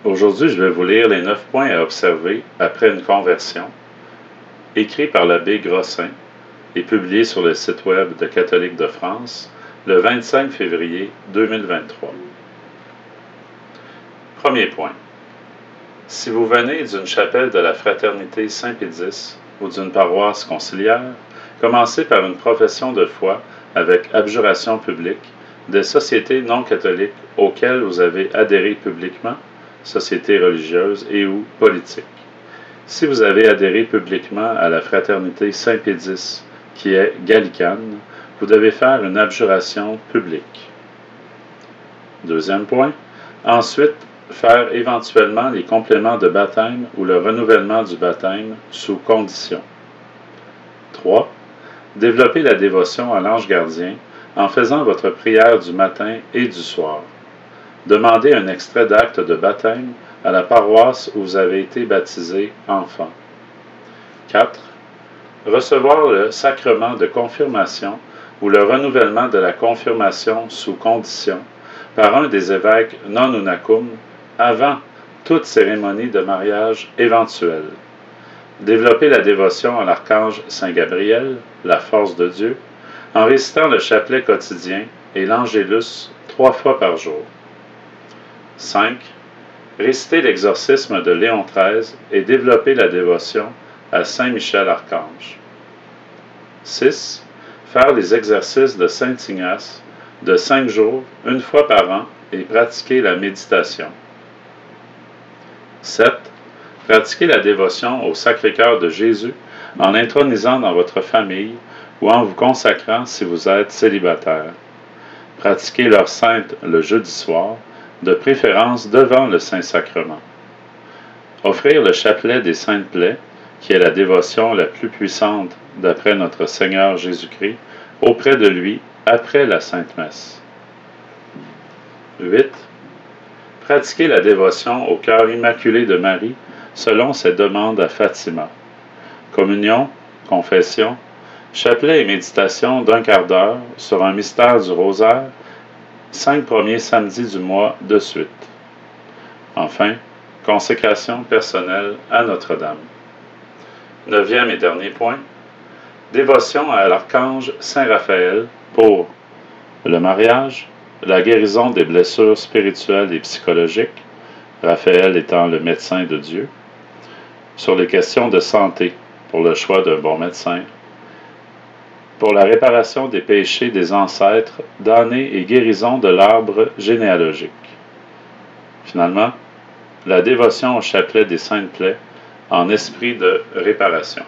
Aujourd'hui, je vais vous lire les 9 points à observer après une conversion, écrit par l'abbé Grossin et publié sur le site web de Catholiques de France le 25 février 2023. Premier point. Si vous venez d'une chapelle de la Fraternité Saint-Pédis ou d'une paroisse conciliaire, commencez par une profession de foi avec abjuration publique des sociétés non catholiques auxquelles vous avez adhéré publiquement, sociétés religieuses et ou politiques. Si vous avez adhéré publiquement à la Fraternité Saint-Pédis, qui est gallicane, vous devez faire une abjuration publique. Deuxième point. Ensuite, faire éventuellement les compléments de baptême ou le renouvellement du baptême sous condition. 3. Développer la dévotion à l'ange gardien en faisant votre prière du matin et du soir. Demandez un extrait d'acte de baptême à la paroisse où vous avez été baptisé enfant. 4. Recevoir le sacrement de confirmation ou le renouvellement de la confirmation sous condition par un des évêques non unacum avant toute cérémonie de mariage éventuelle. Développer la dévotion à l'archange Saint Gabriel, la force de Dieu, en récitant le chapelet quotidien et l'Angélus 3 fois par jour. 5. Réciter l'exorcisme de Léon XIII et développer la dévotion à Saint Michel Archange. 6. Faire les exercices de Saint Ignace de 5 jours, une fois par an, et pratiquer la méditation. 7. Pratiquer la dévotion au Sacré-Cœur de Jésus en l'intronisant dans votre famille ou en vous consacrant si vous êtes célibataire. Pratiquer l'heure sainte le jeudi soir, de préférence devant le Saint-Sacrement. Offrir le chapelet des Saintes Plaies, qui est la dévotion la plus puissante d'après notre Seigneur Jésus-Christ, auprès de lui après la Sainte Messe. 8. Pratiquer la dévotion au cœur immaculé de Marie selon ses demandes à Fatima. Communion, confession, chapelet et méditation d'un quart d'heure sur un mystère du rosaire, 5 premiers samedis du mois de suite. Enfin, consécration personnelle à Notre-Dame. 9e et dernier point. Dévotion à l'archange Saint Raphaël pour le mariage, la guérison des blessures spirituelles et psychologiques, Raphaël étant le médecin de Dieu, sur les questions de santé, pour le choix d'un bon médecin, pour la réparation des péchés des ancêtres, damnés et guérison de l'arbre généalogique. Finalement, la dévotion au chapelet des Saintes Plaies en esprit de réparation.